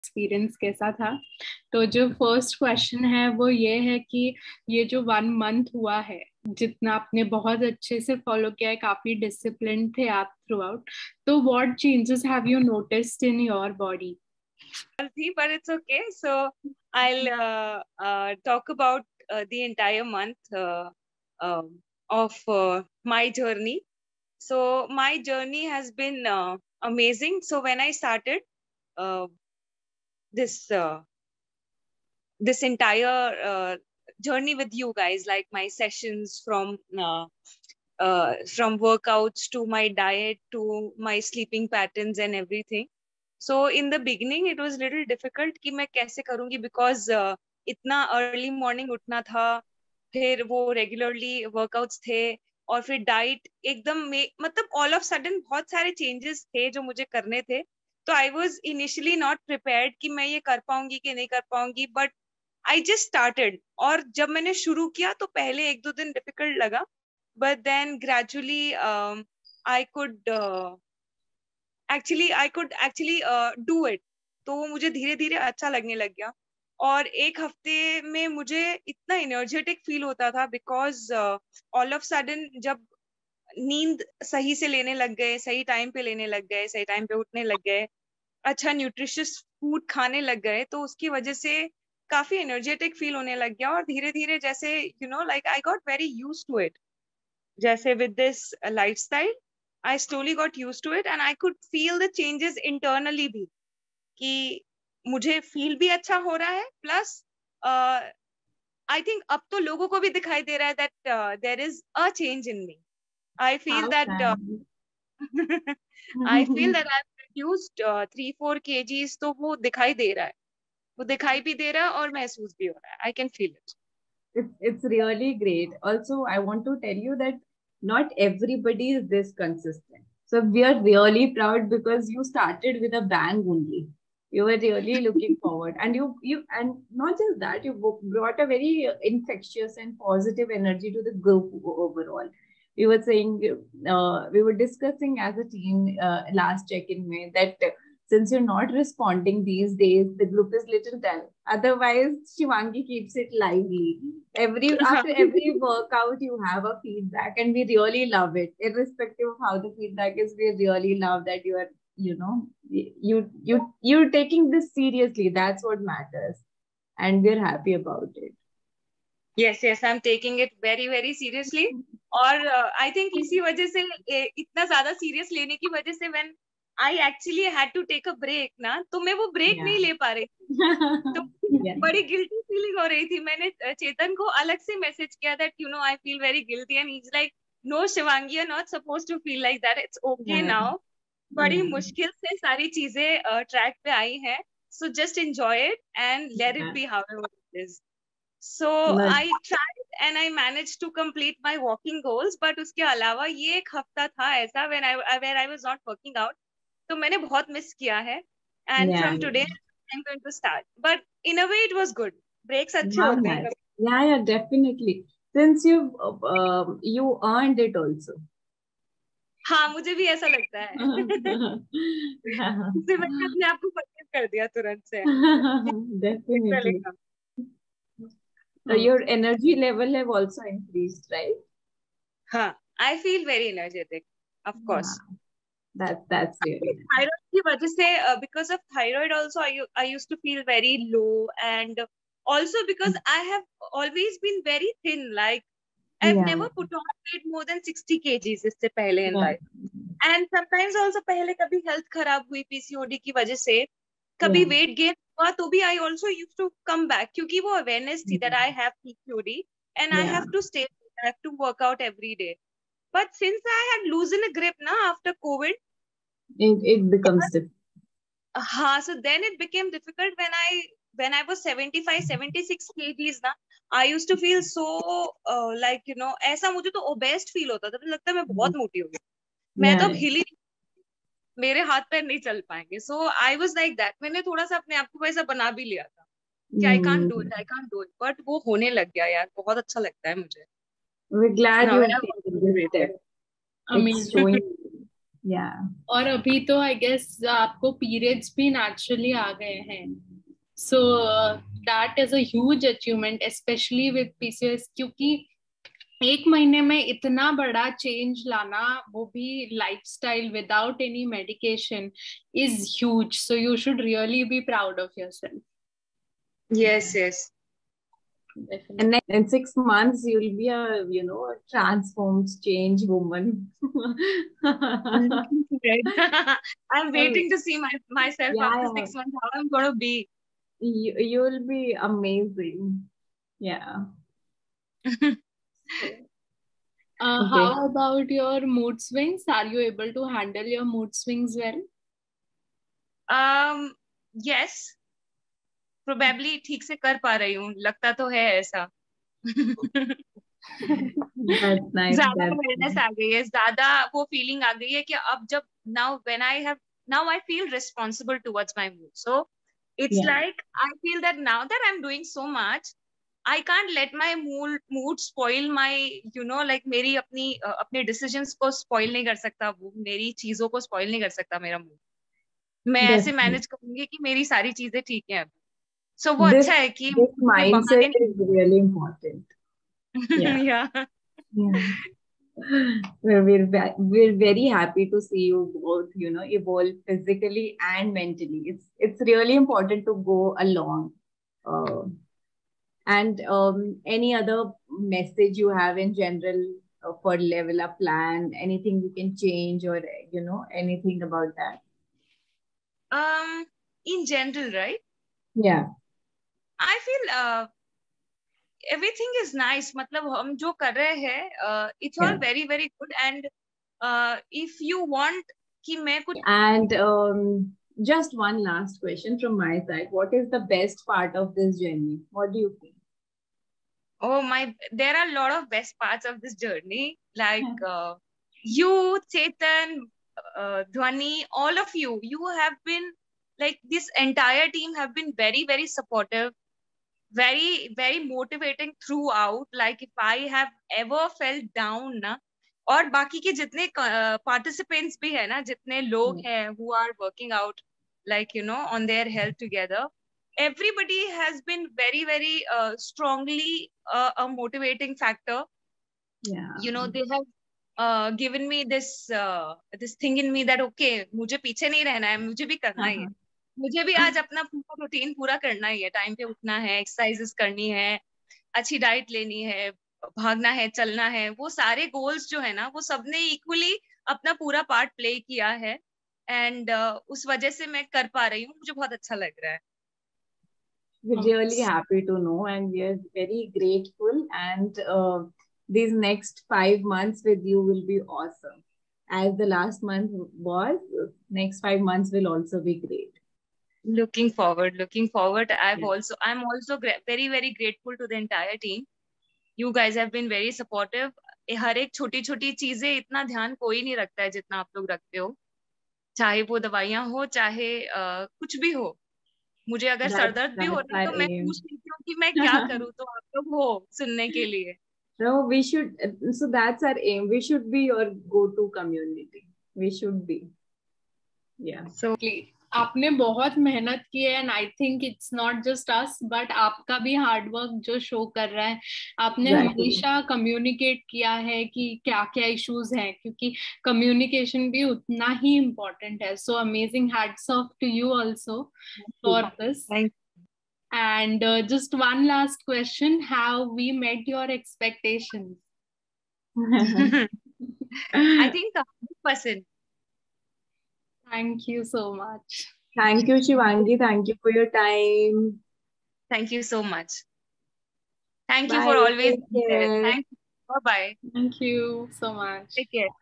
Experience कैसा था। तो जो फर्स्ट क्वेश्चन है वो ये है कि ये जो 1 मंथ हुआ है, जितना आपने बहुत अच्छे से फॉलो किया है, काफी डिसिप्लिन थे आप थ्रू आउट, तो what changes have you noticed in your body? But it's okay. So I'll talk about the entire month of my journey. So my journey has been amazing. So when I started uh, this this entire journey with you guys, like my sessions from workouts to my diet to my sleeping patterns and everything. So in the beginning it was little difficult कि मैं कैसे करूंगी because इतना early morning उठना था, फिर वो regularly workouts थे, और फिर डाइट एकदम में मतलब ऑल ऑफ सडन बहुत सारे चेंजेस थे जो मुझे करने थे. तो I was initially not prepared कि मैं ये कर पाऊंगी कि नहीं कर पाऊंगी, बट आई जस्ट स्टार्टेड. और जब मैंने शुरू किया तो पहले 1-2 दिन डिफिकल्ट लगा, but then gradually I could actually do it. तो वो मुझे धीरे धीरे अच्छा लगने लग गया. और एक हफ्ते में मुझे इतना एनर्जेटिक फील होता था बिकॉज ऑल ऑफ सडन जब नींद सही से लेने लग गए, सही टाइम पे लेने लग गए, सही टाइम पे उठने लग गए, अच्छा न्यूट्रिशियस फूड खाने लग गए, तो उसकी वजह से काफी एनर्जेटिक फील होने लग गया. और धीरे धीरे जैसे like I got very use to it. जैसे with this lifestyle I slowly got used to it and I could feel the changes internally भी, कि मुझे फील भी अच्छा हो रहा है, प्लस आई थिंक अब तो लोगों को भी दिखाई दे रहा है that there is a change in me. I feel How that can I feel that I reduced 3-4 kgs. तो वो दिखाई दे रहा है, वो दिखाई भी दे रहा है और महसूस भी हो रहा है. I can feel it. It's really great. Also, I want to tell you that not everybody is this consistent. So we are really proud because you started with a bang only. You were really looking forward, and you and not just that, you brought a very infectious and positive energy to the group overall. We were saying, we were discussing as a team last check-in May that since you're not responding these days, the group is little dull. Otherwise, Shivangi keeps it lively. After every workout, you have a feedback, and we really love it. Irrespective of how the feedback is, we really love that you are, you're taking this seriously. That's what matters, and we're happy about it. yes, I'm taking it very very seriously. और I think इसी वजह से इतना ज्यादा serious लेने की वजह से when I actually had to take a break ना, तो मैं वो ब्रेक नहीं ले पा रही थी. तो Yeah. बड़ी गिल्टी फीलिंग हो रही थी. मैंने चेतन को अलग से मैसेज किया that I feel very guilty, and he is like no Shivangi, you are not supposed to feel like that, it's okay Yeah. Now. बड़ी Yeah. मुश्किल से सारी चीजें ट्रैक पे आई हैं, so just enjoy it and let it Yeah. Be however it is. So But I tried and I managed to complete my walking goals, but उसके अलावा ये एक हफ्ता था ऐसा where I was not working out, तो मैंने बहुत मिस किया है. And yeah. from today I'm going to start. But in a way it was good. Breaks अच्छे How होते हैं nice. कभी. Yeah, definitely. Since you earned it also. हाँ, मुझे भी ऐसा लगता है. इससे मैंने अपने आप को परचेज कर दिया तुरंत से. Definitely. चलेगा. So your energy level have also increased, right? हाँ, I feel very energetic, of course. Yeah, that's really nice. Thyroid की वजह से because of thyroid also I used to feel very low, and also because I have always been very thin, like I've Yeah, never put on weight more than 60 kgs इससे पहले in yeah, life. And sometimes also पहले कभी health खराब हुई PCOD की वजह से, कभी yeah. weight gain हुआ तो भी I also used to come back क्योंकि वो awareness थी that I have PCOD and I Yeah. have to stay, I have to work out every day. But since I had loosened a grip now after COVID, It becomes difficult. so then it became difficult when I was 75-76 kgs ना. I used to feel so like ऐसा मुझे तो obese feel होता था, मुझे लगता है मैं बहुत मोटी हो गई, मैं तो अब Yeah. हिली, मेरे हाथ पैर नहीं चल पाएंगे. सो आई वाज लाइक दैट. मैंने थोड़ा सा अपने आप को वैसा बना भी लिया था कि I can't do it, I can't do it, but वो होने लग गया यार. बहुत अच्छा लगता है मुझे. We're glad Now you I have have taken this step. It's Amazing. showing. Yeah. और अभी तो आई गेस आपको पीरियड्स भी नेचुरली आ गए हैं, so that is a huge achievement specially with PCOS, क्योंकि एक महीने में इतना बड़ा चेंज लाना, वो भी lifestyle without any medication, is huge. So you should really be proud of yourself. Yes, yes. And then in 6 months, you'll be a, a transformed, changed woman. Right. I'm Well, waiting to see myself yeah, after yeah. 6 months, how I'm gonna be. You'll be amazing. Yeah. So, Okay. how about your mood swings? Are you able to handle your mood swings well? Yes, probably ठीक से कर पा रही हूँ, लगता तो है ऐसा. That's nice. ज्यादा That's अवेयरनेस आ गई है, ज्यादा वो फीलिंग आ गई है कि अब जब now I feel responsible towards my mood. So it's yeah. like I feel that now that I'm doing so much, I can't let my mood spoil my, like मेरी अपने decisions को spoil नहीं कर सकता वो, मेरी चीजों को spoil नहीं कर सकता मेरा mood. मैं ऐसे मैनेज करूंगी कि मेरी सारी चीजें ठीक है. So वो अच्छा है कि this mindset बहाने is really important. Yeah. yeah. Yeah. We're very happy to see you both, evolve physically and mentally. It's really important to go along. And any other message you have in general for Level Up plan? Anything you can change, or anything about that? In general, right? Yeah. I feel everything is nice. मतलब हम जो कर रहे हैं, it's all very very good. And if you want कि मैं कुछ. And just one last question from my side. What is the best part of this journey? What do you think? Oh my, there are a lot of best parts of this journey. Like you, Chetan, Dhwani, all of you have been, like, this entire team have been very very supportive, very very motivating throughout. Like if I have ever felt down ना, और बाकी के जितने participants भी है ना, जितने लोग हैं who are working out, like on their health together, everybody has been very very strongly a motivating factor. Yeah. They have given me this thing in me that okay, मुझे पीछे नहीं रहना है, मुझे भी करना ही है. मुझे भी आज अपना पूरा रूटीन पूरा करना ही है, टाइम पे उठना है, एक्सरसाइजेस करनी है, अच्छी डाइट लेनी है, भागना है, चलना है. वो सारे गोल्स जो है ना, वो सबने इक्वली अपना पूरा पार्ट प्ले किया है. एंड उस वजह से मैं कर पा रही हूँ, मुझे बहुत अच्छा लग रहा है. We're really happy to know, and we are very grateful. And these next 5 months with you will be awesome. As the last month was, next 5 months will also be great. Looking forward. I'm also very very grateful to the entire team. You guys have been very supportive. हर एक छोटी छोटी चीजें इतना ध्यान कोई नहीं रखता है जितना आप लोग रखते हो, चाहे वो दवाइयां हो, चाहे कुछ भी हो. मुझे अगर सरदर्द भी हो रहा है तो मैं पूछ लेती हूँ कि मैं क्या करूँ, तो आप लोग हो सुनने के लिए. No, we should. So that's our aim. We should be your go-to community. We should be. Yeah. So आपने बहुत मेहनत की है, and I think it's not just us but आपका भी हार्डवर्क जो शो कर रहा है. आपने हमेशा कम्युनिकेट किया है कि क्या क्या इश्यूज हैं, क्योंकि कम्युनिकेशन भी उतना ही इम्पोर्टेंट है. So amazing, hats off to you also for this. And just one last question, have we met your expectations? I think 100%. Thank you so much. Thank you, Shivangi. Thank you for your time. Thank you so much. Thank you for always being there. Thank you. Bye-bye. Thank you so much. Take care.